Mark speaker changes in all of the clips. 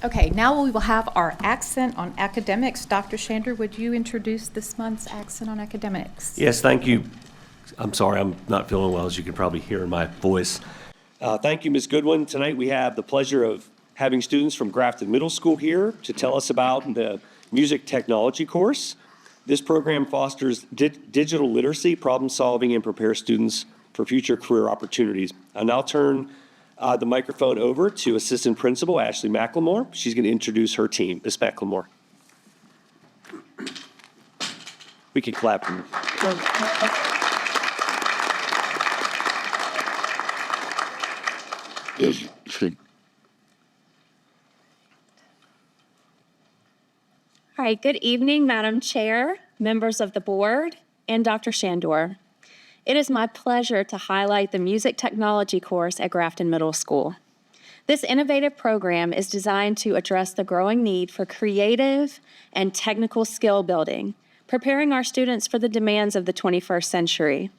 Speaker 1: Okay, now we will have our accent on academics. Dr. Shander, would you introduce this month's accent on academics?
Speaker 2: Yes, thank you. I'm sorry, I'm not feeling well, as you can probably hear in my voice. Thank you, Ms. Goodwin. Tonight we have the pleasure of having students from Grafton Middle School here to tell us about the music technology course. This program fosters digital literacy, problem solving, and prepares students for future career opportunities. I'll now turn the microphone over to Assistant Principal Ashley McLemore. She's going to introduce her team. Ms. McLemore. We can clap.
Speaker 3: All right, good evening, Madam Chair, members of the board, and Dr. Shandor. It is my pleasure to highlight the music technology course at Grafton Middle School. This innovative program is designed to address the growing need for creative and technical skill building, preparing our students for the demands of the 21st century.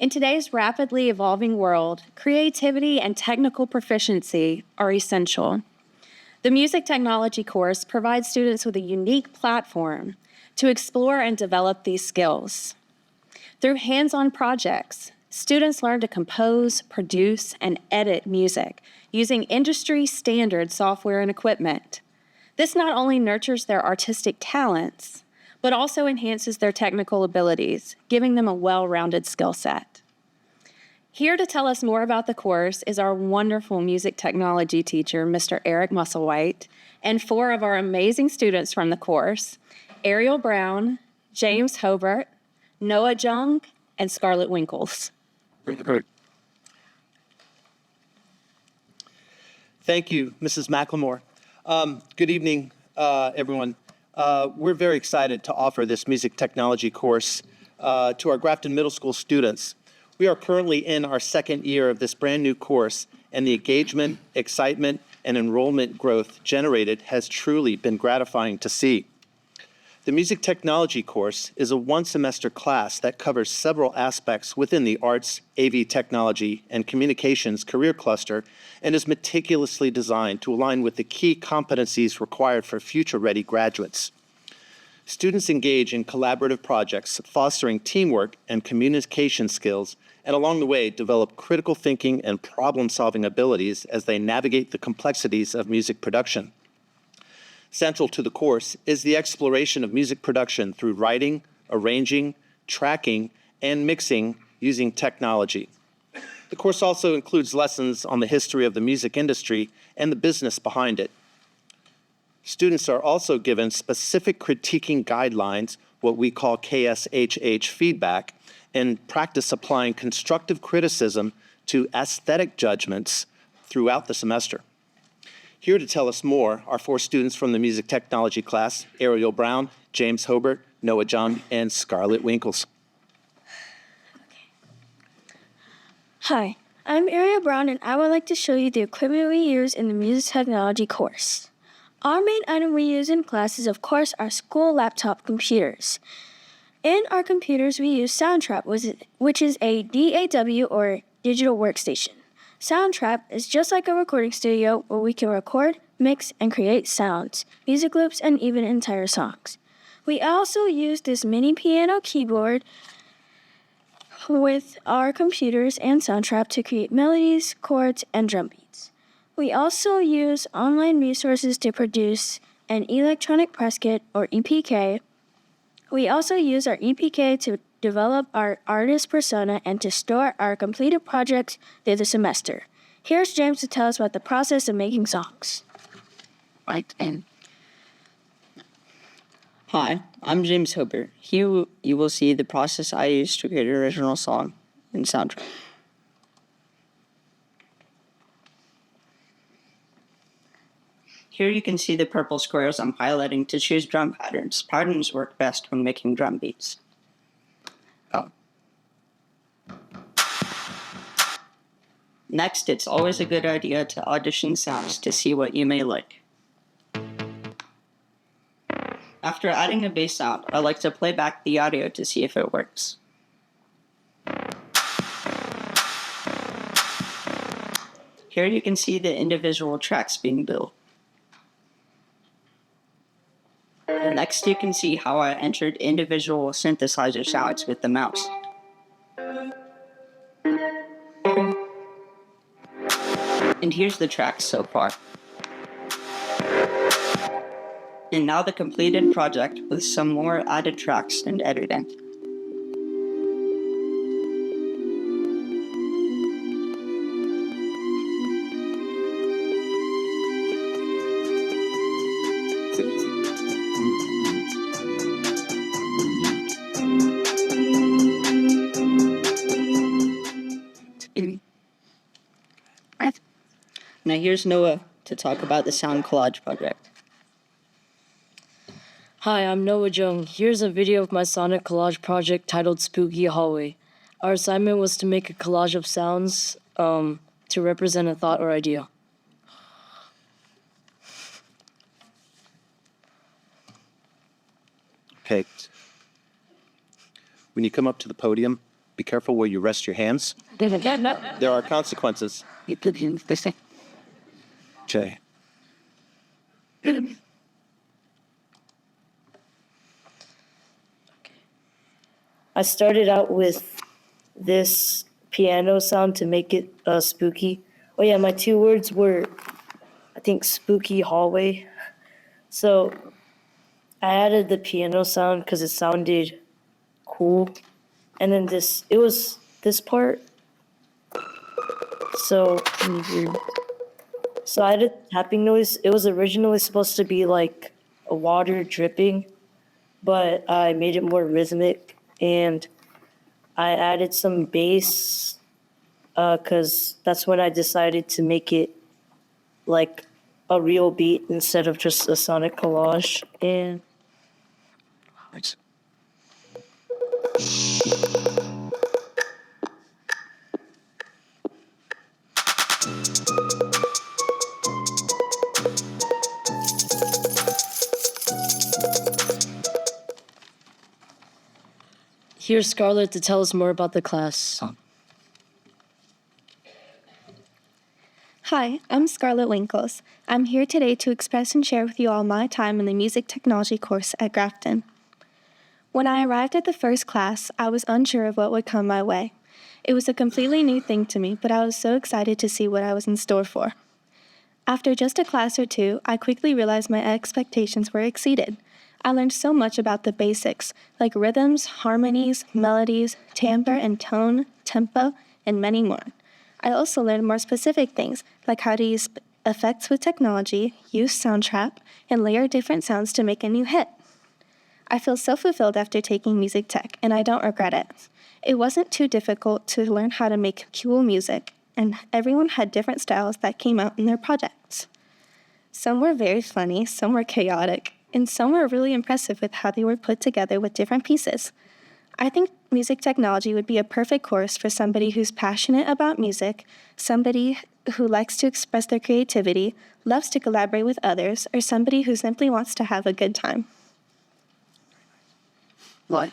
Speaker 3: In today's rapidly evolving world, creativity and technical proficiency are essential. The music technology course provides students with a unique platform to explore and develop these skills. Through hands-on projects, students learn to compose, produce, and edit music using industry-standard software and equipment. This not only nurtures their artistic talents, but also enhances their technical abilities, giving them a well-rounded skill set. Here to tell us more about the course is our wonderful music technology teacher, Mr. Eric Musselwhite, and 4 of our amazing students from the course, Ariel Brown, James Hobart, Noah Jung, and Scarlett Winkles.
Speaker 4: Thank you, Mrs. McLemore. Good evening, everyone. We're very excited to offer this music technology course to our Grafton Middle School students. We are currently in our second year of this brand new course, and the engagement, excitement, and enrollment growth generated has truly been gratifying to see. The music technology course is a one-semester class that covers several aspects within the arts, AV technology, and communications career cluster, and is meticulously designed to align with the key competencies required for future-ready graduates. Students engage in collaborative projects, fostering teamwork and communication skills, and along the way develop critical thinking and problem-solving abilities as they navigate the complexities of music production. Central to the course is the exploration of music production through writing, arranging, tracking, and mixing using technology. The course also includes lessons on the history of the music industry and the business behind it. Students are also given specific critiquing guidelines, what we call KSHH feedback, and practice applying constructive criticism to aesthetic judgments throughout the semester. Here to tell us more are 4 students from the music technology class, Ariel Brown, James Hobart, Noah John, and Scarlett Winkles.
Speaker 5: Hi, I'm Ariel Brown, and I would like to show you the equipment we use in the music technology course. Our main item we use in class is, of course, our school laptop computers. In our computers, we use Soundtrap, which is a DAW or digital workstation. Soundtrap is just like a recording studio where we can record, mix, and create sounds, music loops, and even entire songs. We also use this mini piano keyboard with our computers and Soundtrap to create melodies, chords, and drum beats. We also use online resources to produce an electronic press kit or EPK. We also use our EPK to develop our artist persona and to store our completed projects through the semester. Here's James to tell us about the process of making songs.
Speaker 6: Right, and hi, I'm James Hobart. Here you will see the process I use to create an original song in Soundtrack. Here you can see the purple squares I'm highlighting to choose drum patterns. Patterns work best when making drum beats. Next, it's always a good idea to audition sounds to see what you may like. After adding a bass sound, I like to play back the audio to see if it works. Here you can see the individual tracks being built. Next, you can see how I entered individual synthesizer sounds with the mouse. And here's the tracks so far. And now the completed project with some more added tracks and editing. Now here's Noah to talk about the sound collage project.
Speaker 7: Hi, I'm Noah Jung. Here's a video of my sonic collage project titled Spooky Hallway. Our assignment was to make a collage of sounds to represent a thought or idea.
Speaker 4: Okay. When you come up to the podium, be careful where you rest your hands. There are consequences. Okay.
Speaker 7: I started out with this piano sound to make it spooky. Oh yeah, my 2 words were, I think, spooky hallway. So I added the piano sound because it sounded cool. And then it was this part. So I added tapping noise. It was originally supposed to be like a water dripping, but I made it more rhythmic. And I added some bass because that's when I decided to make it like a real beat instead of just a sonic collage. And
Speaker 4: Thanks.
Speaker 7: here's Scarlett to tell us more about the class.
Speaker 5: Hi, I'm Scarlett Winkles. I'm here today to express and share with you all my time in the music technology course at Grafton. When I arrived at the first class, I was unsure of what would come my way. It was a completely new thing to me, but I was so excited to see what I was in store for. After just a class or 2, I quickly realized my expectations were exceeded. I learned so much about the basics, like rhythms, harmonies, melodies, timbre and tone, tempo, and many more. I also learned more specific things, like how to use effects with technology, use sound trap, and layer different sounds to make a new hit. I feel so fulfilled after taking music tech, and I don't regret it. It wasn't too difficult to learn how to make cool music, and everyone had different styles that came out in their projects. Some were very funny, some were chaotic, and some were really impressive with how they were put together with different pieces. I think music technology would be a perfect course for somebody who's passionate about music, somebody who likes to express their creativity, loves to collaborate with others, or somebody who simply wants to have a good time.
Speaker 6: What?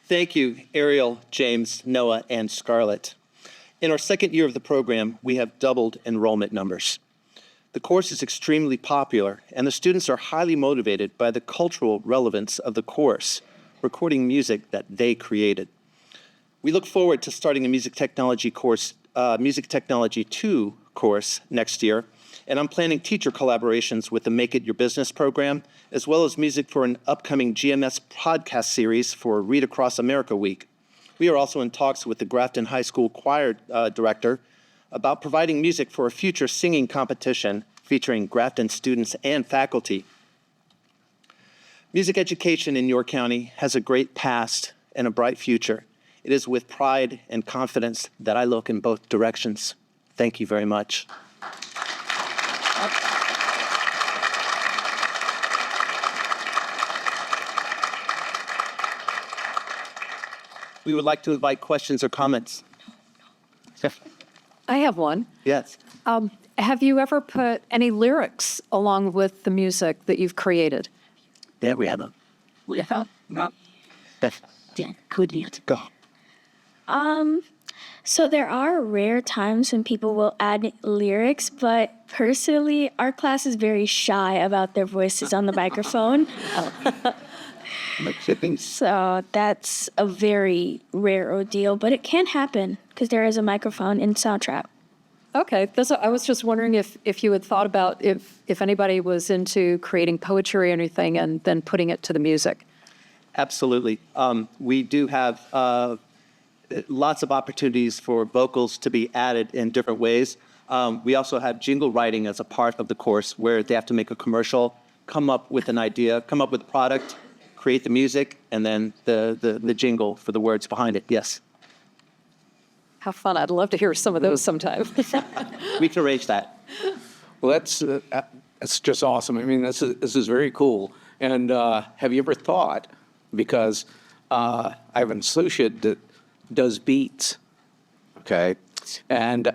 Speaker 4: Thank you, Ariel, James, Noah, and Scarlett. In our second year of the program, we have doubled enrollment numbers. The course is extremely popular, and the students are highly motivated by the cultural relevance of the course, recording music that they created. We look forward to starting a music technology course, Music Technology 2 course next year, and I'm planning teacher collaborations with the Make It Your Business program, as well as music for an upcoming GMS podcast series for Read Across America Week. We are also in talks with the Grafton High School choir director about providing music for a future singing competition featuring Grafton students and faculty. Music education in York County has a great past and a bright future. It is with pride and confidence that I look in both directions. Thank you very much. We would like to invite questions or comments.
Speaker 1: I have one.
Speaker 4: Yes.
Speaker 1: Have you ever put any lyrics along with the music that you've created?
Speaker 4: There we have them.
Speaker 6: Without not
Speaker 4: Go.
Speaker 5: So there are rare times when people will add lyrics, but personally, our class is very shy about their voices on the microphone. So that's a very rare ordeal, but it can happen because there is a microphone in soundtrack.
Speaker 1: Okay, I was just wondering if you had thought about if anybody was into creating poetry or anything and then putting it to the music.
Speaker 4: Absolutely. We do have lots of opportunities for vocals to be added in different ways. We also have jingle writing as a part of the course where they have to make a commercial, come up with an idea, come up with a product, create the music, and then the jingle for the words behind it. Yes,
Speaker 1: How fun. I'd love to hear some of those sometime.
Speaker 4: we can arrange that.
Speaker 8: Well, that's just awesome. I mean, this is very cool. And have you ever thought, because I have an associate that does beats, okay, and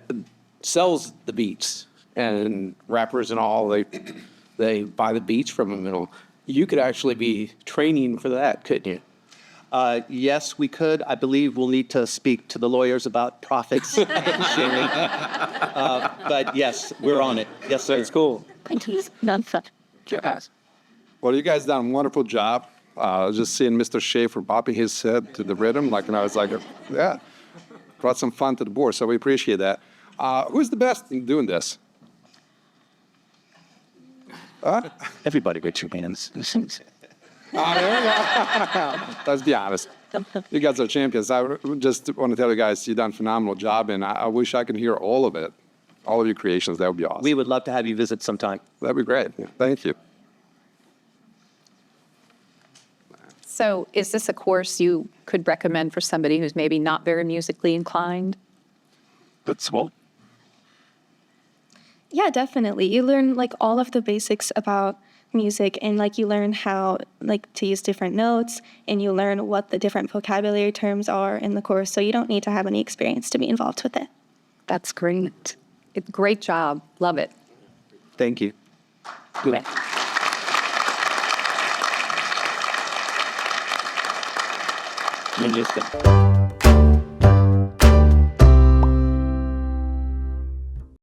Speaker 8: sells the beats, and rappers and all, they buy the beats from him. You could actually be training for that, couldn't you?
Speaker 4: Yes, we could. I believe we'll need to speak to the lawyers about profits sharing. But yes, we're on it. Yes, sir.
Speaker 8: That's cool.
Speaker 6: Yes.
Speaker 9: Well, you guys done a wonderful job. Just seeing Mr. Schaefer bopping his head to the rhythm, and I was like, yeah, brought some fun to the board, so we appreciate that. Who's the best in doing this?
Speaker 4: Everybody raise your hands.
Speaker 9: There we go. Let's be honest. You guys are champions. I just want to tell you guys, you've done a phenomenal job, and I wish I could hear all of it, all of your creations. That would be awesome.
Speaker 4: We would love to have you visit sometime.
Speaker 9: That'd be great. Thank you.
Speaker 1: So is this a course you could recommend for somebody who's maybe not very musically inclined?
Speaker 9: That's well.
Speaker 10: Yeah, definitely. You learn like all of the basics about music, and like you learn how like to use different notes, and you learn what the different vocabulary terms are in the course. So you don't need to have any experience to be involved with it.
Speaker 1: That's great. Great job. Love it.
Speaker 4: Thank you.
Speaker 6: Good. Interesting.